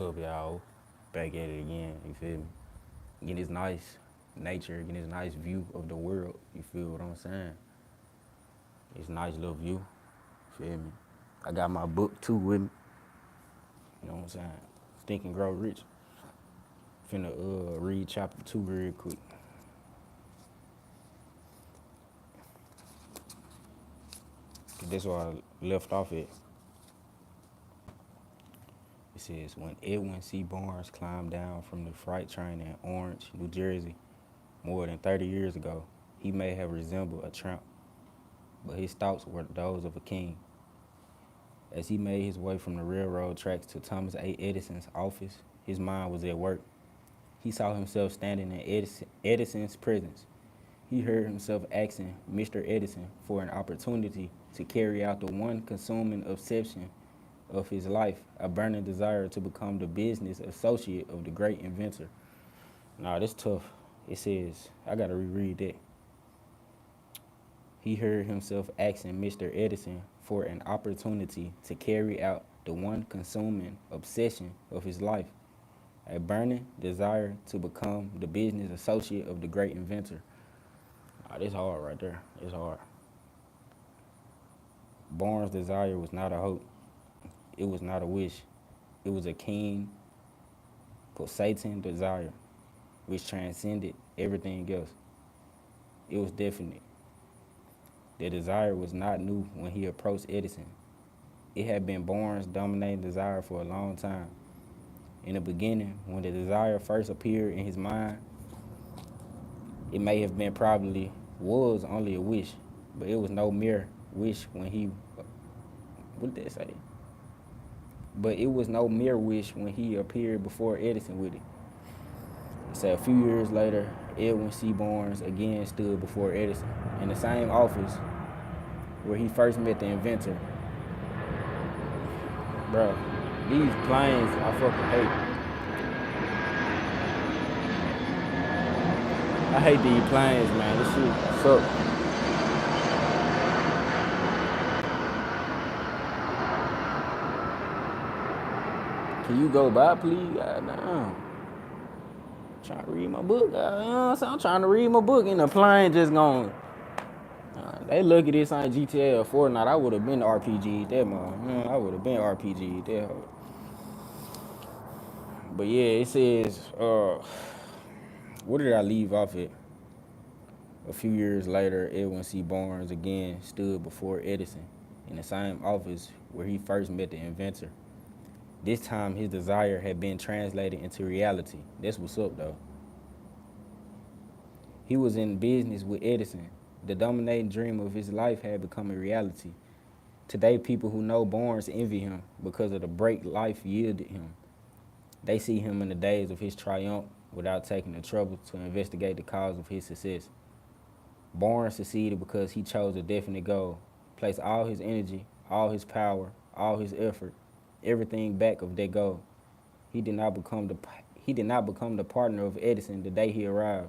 What's up, y'all? Back at it again, you feel me? Getting this nice nature, getting this nice view of the world, you feel what I'm saying? It's a nice little view, feel me? I got my book too with me, you know what I'm saying? Think and Grow Rich. Finna read chapter 2 real quick. That's where I left off at. It says, when Edwin C. Barnes climbed down from the freight train in Orange, New Jersey, more than 30 years ago, he may have resembled a tramp, but his thoughts were those of a king. As he made his way from the railroad tracks to Thomas A. Edison's office, his mind was at work. He saw himself standing in Edison's presence. He heard himself asking Mr. Edison for an opportunity to carry out the one consuming obsession of his life, a burning desire to become the business associate of the great inventor. Nah, that's tough. It says, I gotta reread that. He heard himself asking Mr. Edison for an opportunity to carry out the one consuming obsession of his life, a burning desire to become the business associate of the great inventor. That's hard right there. It's hard. Barnes' desire was not a hope. It was not a wish. It was a keen, pulsating desire, which transcended everything else. It was definite. The desire was not new when he approached Edison. It had been Barnes' dominating desire for a long time. In the beginning, when the desire first appeared in his mind, it may have been probably was only a wish, but it was no mere wish when he, what did that say? But it was no mere wish when he appeared before Edison with it. So a few years later, Edwin C. Barnes again stood before Edison in the same office where he first met the inventor. Bro, these planes I fucking hate. I hate these planes, man. This shit sucks. Can you go by, please? Goddamn. Trying to read my book. I'm trying to read my book and the plane just going. They look at this on GTA or Fortnite. I would have been RPG'd that man. I would have been RPG'd that hoe. But yeah, it says, what did I leave off at? A few years later, Edwin C. Barnes again stood before Edison in the same office where he first met the inventor. This time, his desire had been translated into reality. That's what's up, though. He was in business with Edison. The dominating dream of his life had become a reality. Today, people who know Barnes envy him because of the break life yielded him. They see him in the days of his triumph without taking the trouble to investigate the cause of his success. Barnes succeeded because he chose a definite goal, placed all his energy, all his power, all his effort, everything back of that goal. He did not become the partner of Edison the day he arrived.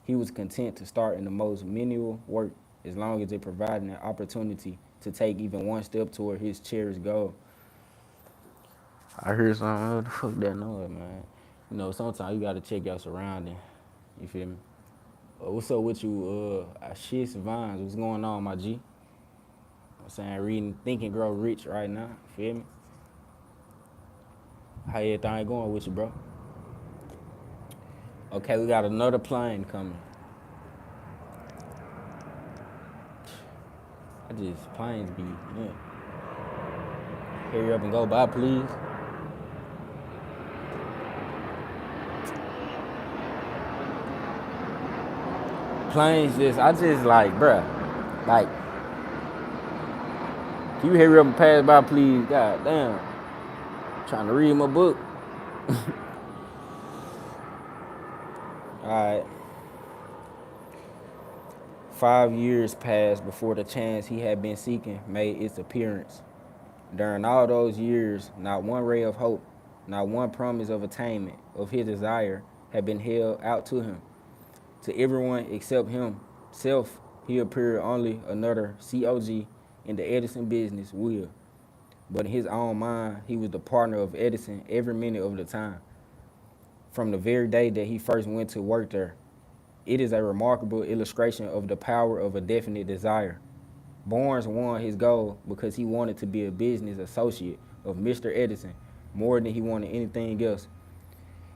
He was content to start in the most menial work as long as it provided an opportunity to take even one step toward his cherished goal. I heard something. What the fuck that noise, man? You know, sometimes you gotta check your surrounding. You feel me? What's up with you? Shit, Vines. What's going on, my G? I'm saying, reading Think and Grow Rich right now. Feel me? How everything going with you, bro? Okay, we got another plane coming. Planes be, yeah. Hurry up and go by, please. Planes I just like, bruh. Like, can you hurry up and pass by, please? God damn. Trying to read my book. All right. 5 years passed before the chance he had been seeking made its appearance. During all those years, not one ray of hope, not one promise of attainment of his desire had been held out to him. To everyone except himself, he appeared only another COG in the Edison business wheel. but in his own mind, he was the partner of Edison every minute of the time, from the very day that he first went to work there. It is a remarkable illustration of the power of a definite desire. Barnes won his goal because he wanted to be a business associate of Mr. Edison more than he wanted anything else.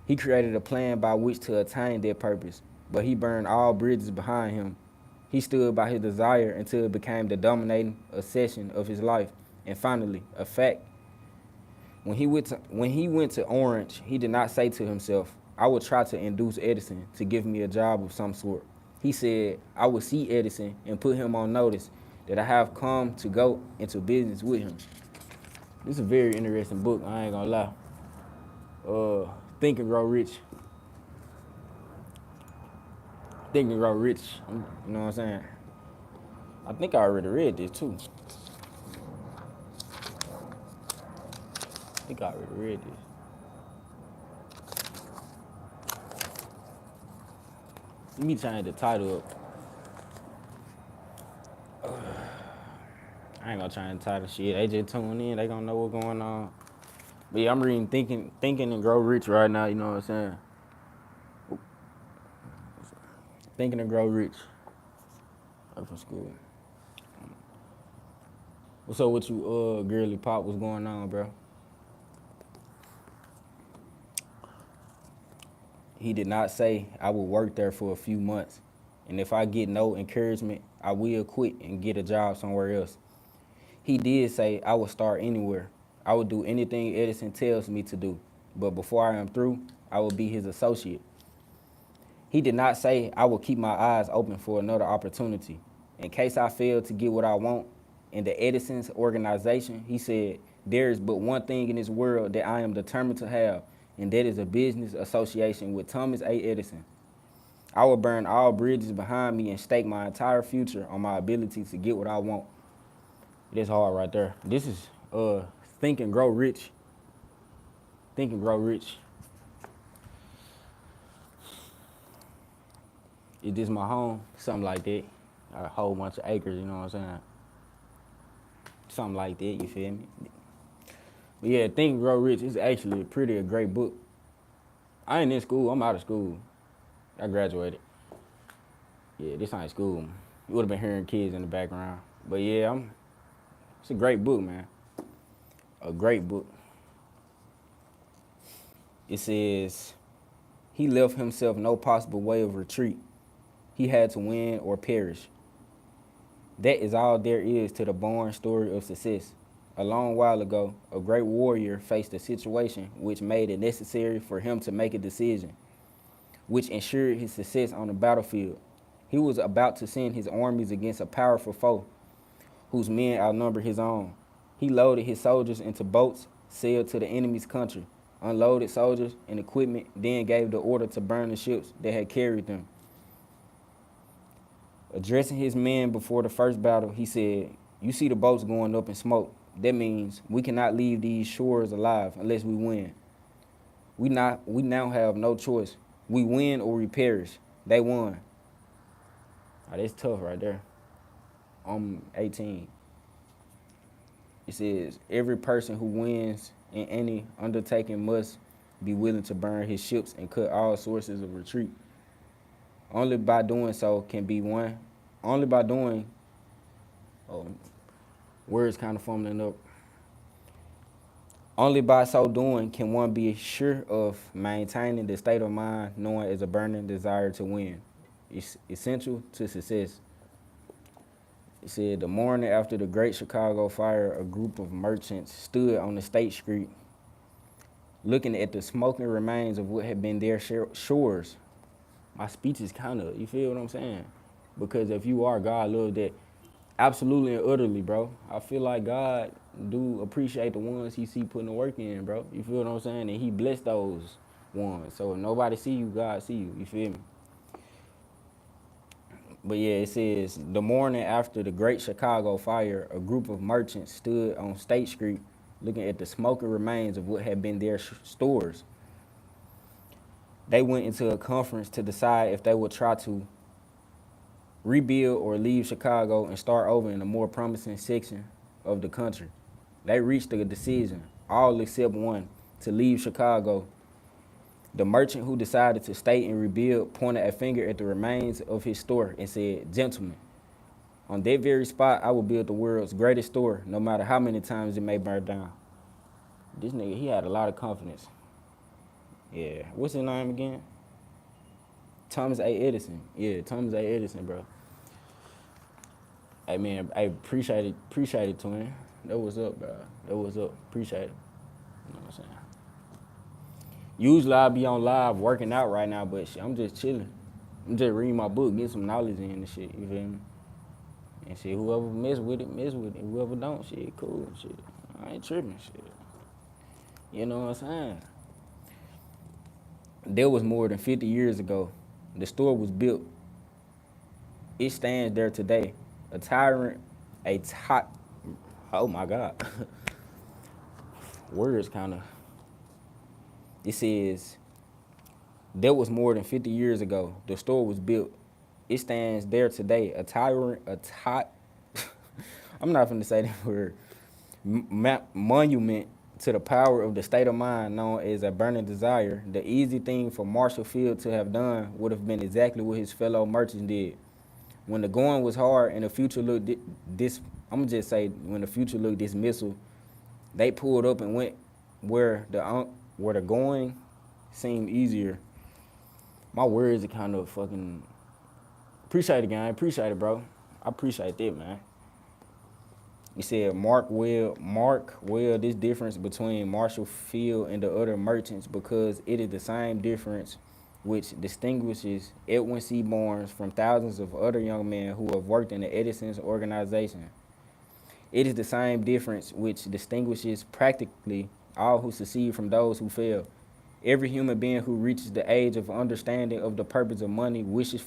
He created a plan by which to attain that purpose, but he burned all bridges behind him. He stood by his desire until it became the dominating obsession of his life, and finally, a fact. When he went to Orange, he did not say to himself, I will try to induce Edison to give me a job of some sort. He said, I will see Edison and put him on notice that I have come to go into business with him. This is a very interesting book, I ain't gonna lie. Think and Grow Rich. Think and Grow Rich, you know what I'm saying? I think I already read this too. I think I already read this. Let me change the title up. I ain't gonna change the title. Shit, they just tune in. They gonna know what's going on. But yeah, I'm reading Thinking and Grow Rich right now. You know what I'm saying? Thinking and Grow Rich. Right from school. What's up with you, girly pop? What's going on, bro? He did not say I will work there for a few months, and if I get no encouragement, I will quit and get a job somewhere else. He did say I will start anywhere. I will do anything Edison tells me to do, but before I am through, I will be his associate. He did not say I will keep my eyes open for another opportunity. In case I fail to get what I want in the Edison's organization, he said, there is but one thing in this world that I am determined to have, and that is a business association with Thomas A. Edison. I will burn all bridges behind me and stake my entire future on my ability to get what I want. That's hard right there. This is Think and Grow Rich. Think and Grow Rich. Is this my home? Something like that. A whole bunch of acres, you know what I'm saying? Something like that, you feel me? But yeah, Think and Grow Rich is actually a great book. I ain't in school, I'm out of school. I graduated. Yeah, this ain't school. You would have been hearing kids in the background. But yeah, it's a great book, man. A great book. It says, he left himself no possible way of retreat. He had to win or perish. That is all there is to the Barnes story of success. A long while ago, a great warrior faced a situation which made it necessary for him to make a decision, which ensured his success on the battlefield. He was about to send his armies against a powerful foe, whose men outnumbered his own. He loaded his soldiers into boats, sailed to the enemy's country, unloaded soldiers and equipment, then gave the order to burn the ships that had carried them. Addressing his men before the first battle, he said, you see the boats going up in smoke. That means we cannot leave these shores alive unless we win. We now have no choice. We win or we perish. They won. Oh, that's tough right there. I'm 18. It says, every person who wins in any undertaking must be willing to burn his ships and cut all sources of retreat. Only by doing so can be won. Only by doing, words kind of fumbling up. Only by so doing can one be sure of maintaining the state of mind known as a burning desire to win. It's essential to success. It said, the morning after the Great Chicago Fire, a group of merchants stood on the State Street looking at the smoking remains of what had been their shores. My speech is kind of, you feel what I'm saying? Because if you are, God loves that absolutely and utterly, bro. I feel like God do appreciate the ones he see putting the work in, bro. You feel what I'm saying? And he bless those ones. So if nobody see you, God see you. You feel me? But yeah, it says, the morning after the Great Chicago Fire, a group of merchants stood on State Street looking at the smoking remains of what had been their stores. They went into a conference to decide if they would try to rebuild or leave Chicago and start over in a more promising section of the country. They reached a decision, all except one, to leave Chicago. The merchant who decided to stay and rebuild pointed a finger at the remains of his store and said, "Gentlemen, on that very spot, I will build the world's greatest store, no matter how many times it may burn down." This nigga, he had a lot of confidence. Yeah. What's his name again? Thomas A. Edison. Yeah, Thomas A. Edison, bro. Hey, man, I appreciate it, twin. That was up, bro. That was up. Appreciate it. You know what I'm saying? Usually I'll be on live working out right now, but shit, I'm just chilling. I'm just reading my book, getting some knowledge in and shit, you feel me? And shit, whoever mess with it, mess with it. Whoever don't, shit, cool, shit. I ain't tripping, shit. You know what I'm saying? That was more than 50 years ago. The store was built. It stands there today. A tyrant, oh my God. Words kind of. It says, that was more than 50 years ago. The store was built. It stands there today. I'm not finna say that word. Monument to the power of the state of mind known as a burning desire. The easy thing for Marshall Field to have done would have been exactly what his fellow merchants did. When the going was hard and the future looked when the future looked dismissal, they pulled up and went where the going seemed easier. My words are kind of fucking. Appreciate it, gang. Appreciate it, bro. I appreciate that, man. He said, mark well this difference between Marshall Field and the other merchants, because it is the same difference which distinguishes Edwin C. Barnes from thousands of other young men who have worked in the Edison's organization. It is the same difference which distinguishes practically all who succeed from those who fail. Every human being who reaches the age of understanding of the purpose of money wishing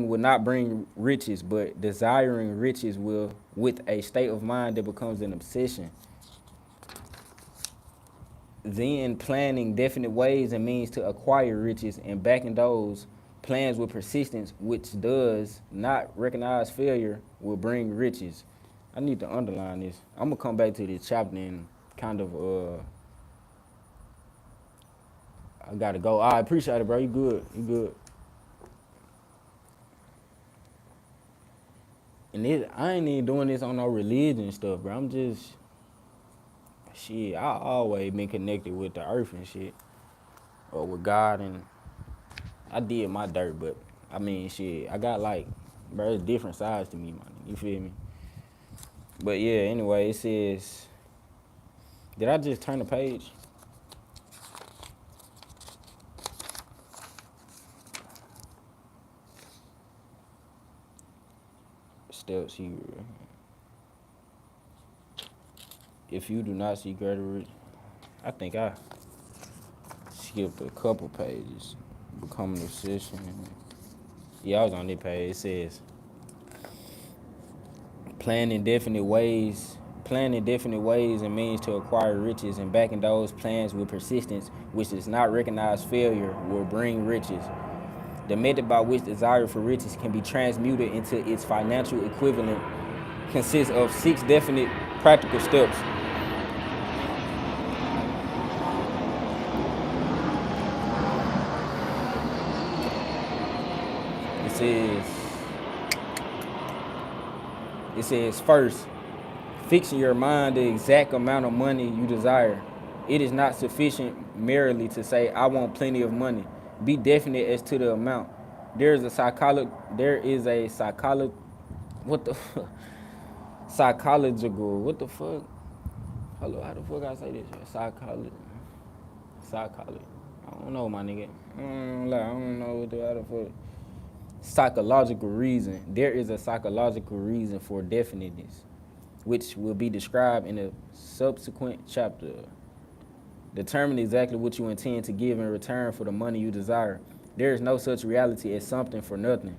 will not bring riches, but desiring riches will, with a state of mind that becomes an obsession. Then planning definite ways and means to acquire riches and backing those plans with persistence, which does not recognize failure, will bring riches. I need to underline this. I'm gonna come back to this chapter and kind of I gotta go. I appreciate it, bro. You good. You good. And I ain't even doing this on no religion stuff, bro. I'm just, shit, I always been connected with the earth and shit. Or with God, and I did my dirt, but I mean, shit, I got like, bro, there's different sides to me, man. You feel me? But yeah, anyway, it says, did I just turn the page? Steps here. If you do not see greater riches, I think I skipped a couple pages. Becoming a obsession. Yeah, I was on this page. It says, planning definite ways and means to acquire riches, and backing those plans with persistence, which does not recognize failure, will bring riches. The method by which desire for riches can be transmuted into its financial equivalent consists of 6 definite practical steps. It says first, fix in your mind the exact amount of money you desire. It is not sufficient merely to say, I want plenty of money. Be definite as to the amount. There is a psychological, what the fuck? Psychological, what the fuck? Hello, how the fuck I say this? Psychology. I don't know, my nigga. I don't know what the other fuck. Psychological reason. There is a psychological reason for definiteness, which will be described in a subsequent chapter. Determine exactly what you intend to give in return for the money you desire. There is no such reality as something for nothing.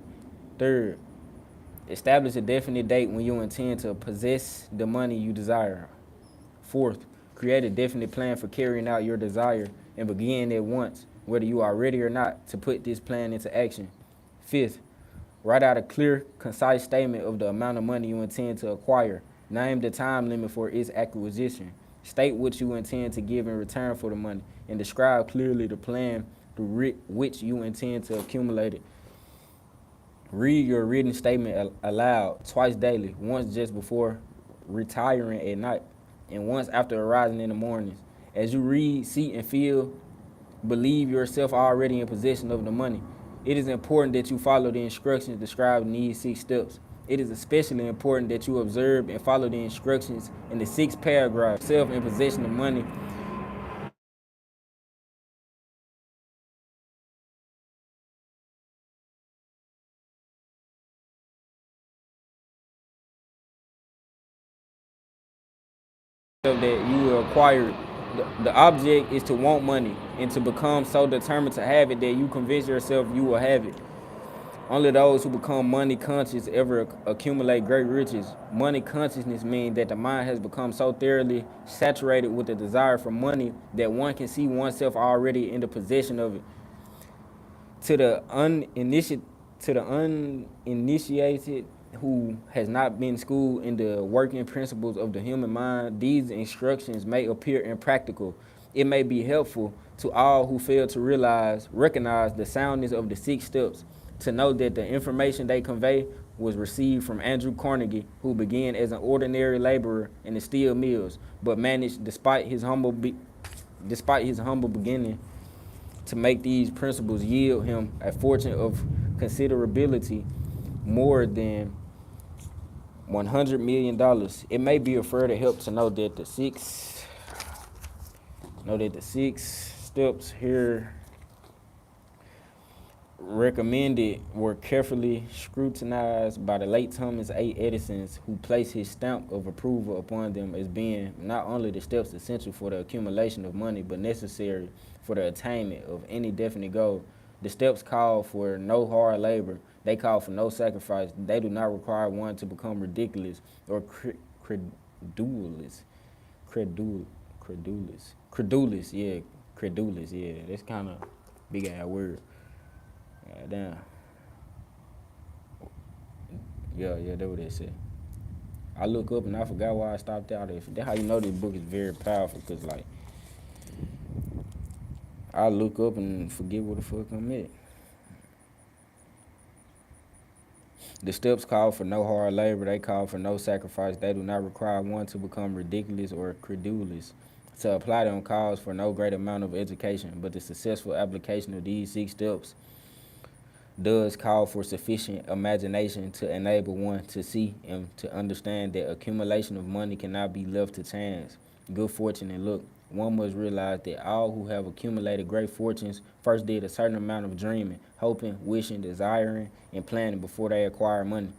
Third, establish a definite date when you intend to possess the money you desire. Fourth, create a definite plan for carrying out your desire and begin at once, whether you are ready or not, to put this plan into action. Fifth, write out a clear, concise statement of the amount of money you intend to acquire. Name the time limit for its acquisition. State what you intend to give in return for the money, and describe clearly the plan through which you intend to accumulate it. Read your written statement aloud twice daily, once just before retiring at night, and once after arising in the mornings. As you read, see, and feel, believe yourself already in possession of the money. It is important that you follow the instructions described in these 6 steps. It is especially important that you observe and follow the instructions in the 6th paragraph. Self in possession of money that you will acquire it. The object is to want money and to become so determined to have it that you convince yourself you will have it. Only those who become money conscious ever accumulate great riches. Money consciousness means that the mind has become so thoroughly saturated with the desire for money that one can see oneself already in the possession of it. To the uninitiated who has not been schooled in the working principles of the human mind, these instructions may appear impractical. It may be helpful to all who fail to recognize the soundness of the 6 steps, to know that the information they convey was received from Andrew Carnegie, who began as an ordinary laborer in the steel mills, but managed, despite his humble beginning, to make these principles yield him a fortune of considerability more than $100 million. It may be a further help to know that the 6 steps here recommended were carefully scrutinized by the late Thomas A. Edison, who placed his stamp of approval upon them as being not only the steps essential for the accumulation of money, but necessary for the attainment of any definite goal. The steps call for no hard labor. They call for no sacrifice. They do not require one to become ridiculous or credulous. Credulous. Yeah, that's kind of big ass word. Damn. Yeah, that's what they said. I look up and I forgot why I stopped out. That's how you know this book is very powerful, because, like, I look up and forget what the fuck I'm at. The steps call for no hard labor. They call for no sacrifice. They do not require one to become ridiculous or credulous. To apply them calls for no great amount of education, but the successful application of these 6 steps does call for sufficient imagination to enable one to see and to understand that accumulation of money cannot be left to chance, good fortune, and luck. One must realize that all who have accumulated great fortunes first did a certain amount of dreaming, hoping, wishing, desiring, and planning before they acquire money.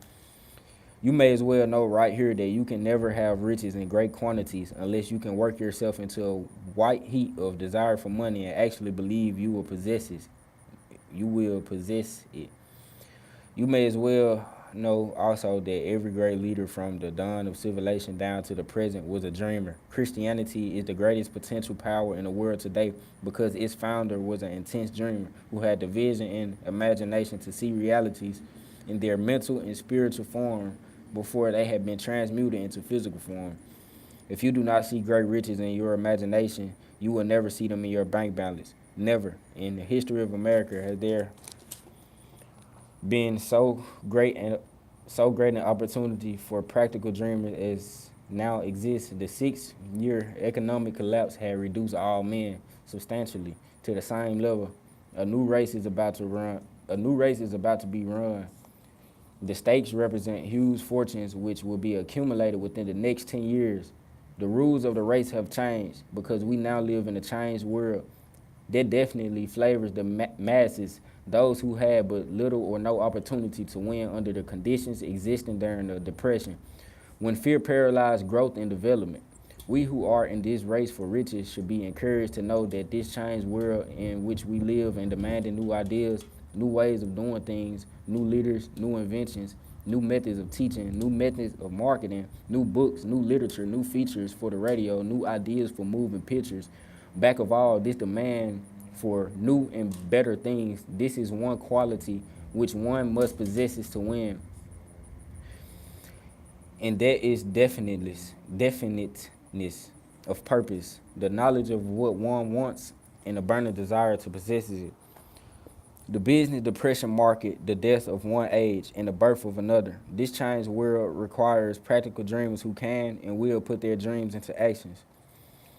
You may as well know right here that you can never have riches in great quantities unless you can work yourself into a white heat of desire for money and actually believe you will possess it. You will possess it. You may as well know also that every great leader from the dawn of civilization down to the present was a dreamer. Christianity is the greatest potential power in the world today because its founder was an intense dreamer who had the vision and imagination to see realities in their mental and spiritual form before they had been transmuted into physical form. If you do not see great riches in your imagination, you will never see them in your bank balance. Never. In the history of America has there been so great an opportunity for practical dreamers as now exists. The 6-year economic collapse had reduced all men substantially to the same level. A new race is about to be run. The stakes represent huge fortunes which will be accumulated within the next 10 years. The rules of the race have changed because we now live in a changed world. That definitely flavors the masses, those who had but little or no opportunity to win under the conditions existing during the Depression, when fear paralyzed growth and development. We who are in this race for riches should be encouraged to know that this changed world in which we live and demanding new ideas, new ways of doing things, new leaders, new inventions, new methods of teaching, new methods of marketing, new books, new literature, new features for the radio, new ideas for moving pictures. Back of all, this demand for new and better things, this is one quality which one must possess to win. And that is definiteness of purpose, the knowledge of what one wants, and the burning desire to possess it. The business depression market, the death of one age, and the birth of another. This changed world requires practical dreamers who can and will put their dreams into actions.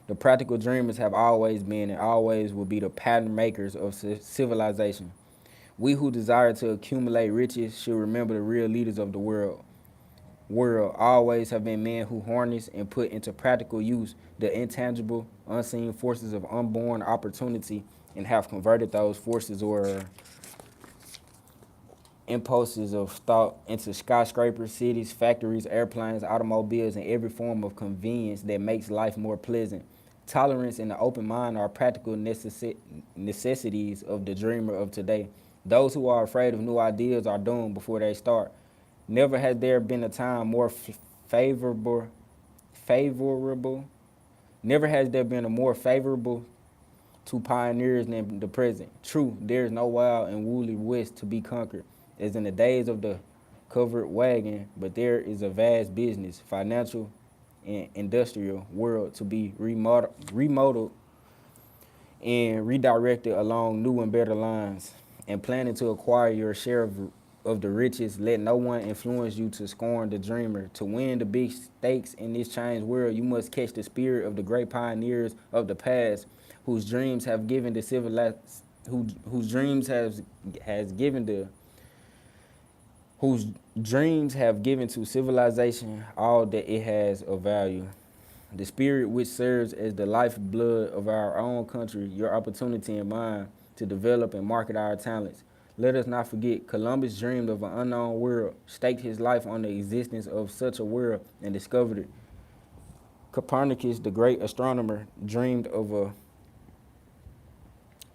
The practical dreamers have always been and always will be the pattern makers of civilization. We who desire to accumulate riches should remember the real leaders of the world always have been men who harness and put into practical use the intangible, unseen forces of unborn opportunity and have converted those forces or impulses of thought into skyscrapers, cities, factories, airplanes, automobiles, and every form of convenience that makes life more pleasant. Tolerance and the open mind are practical necessities of the dreamer of today. Those who are afraid of new ideas are doomed before they start. Never has there been a time more favorable. Never has there been a more favorable to pioneers than the present. True, there is no wild and woolly west to be conquered, as in the days of the covered wagon, but there is a vast business, financial, and industrial world to be remodeled and redirected along new and better lines. And planning to acquire your share of the riches, let no one influence you to scorn the dreamer. To win the big stakes in this changed world, you must catch the spirit of the great pioneers of the past, whose dreams have given the whose dreams has given the whose dreams have given to civilization all that it has of value. The spirit which serves as the lifeblood of our own country, your opportunity and mine to develop and market our talents. Let us not forget, Columbus dreamed of an unknown world, staked his life on the existence of such a world, and discovered it. Copernicus, the great astronomer, dreamed of a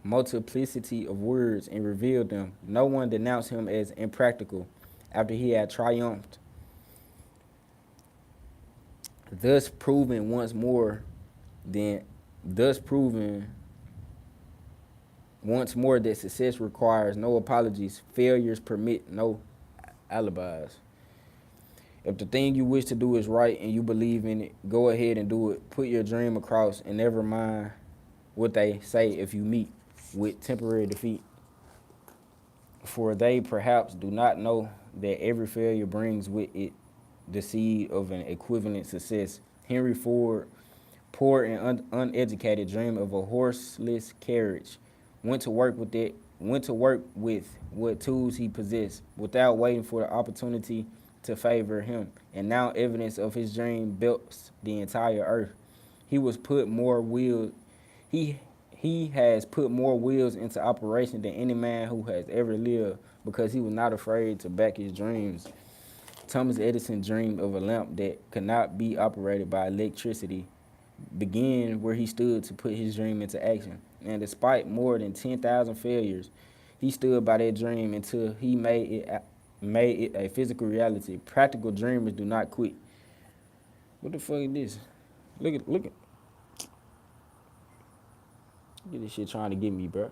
multiplicity of words and revealed them. No one denounced him as impractical after he had triumphed, thus proving once more than thus proving once more that success requires no apologies. Failures permit no alibis. If the thing you wish to do is right and you believe in it, go ahead and do it. Put your dream across and never mind what they say if you meet with temporary defeat. For they perhaps do not know that every failure brings with it the seed of an equivalent success. Henry Ford, poor and uneducated, dreamed of a horseless carriage. Went to work with what tools he possessed, without waiting for the opportunity to favor him. And now evidence of his dream belts the entire earth. He was put more wheels. He has put more wheels into operation than any man who has ever lived, because he was not afraid to back his dreams. Thomas Edison dreamed of a lamp that could not be operated by electricity, began where he stood to put his dream into action. And despite more than 10,000 failures, he stood by that dream until he made it a physical reality. Practical dreamers do not quit. What the fuck is this? Look at this shit trying to get me, bro.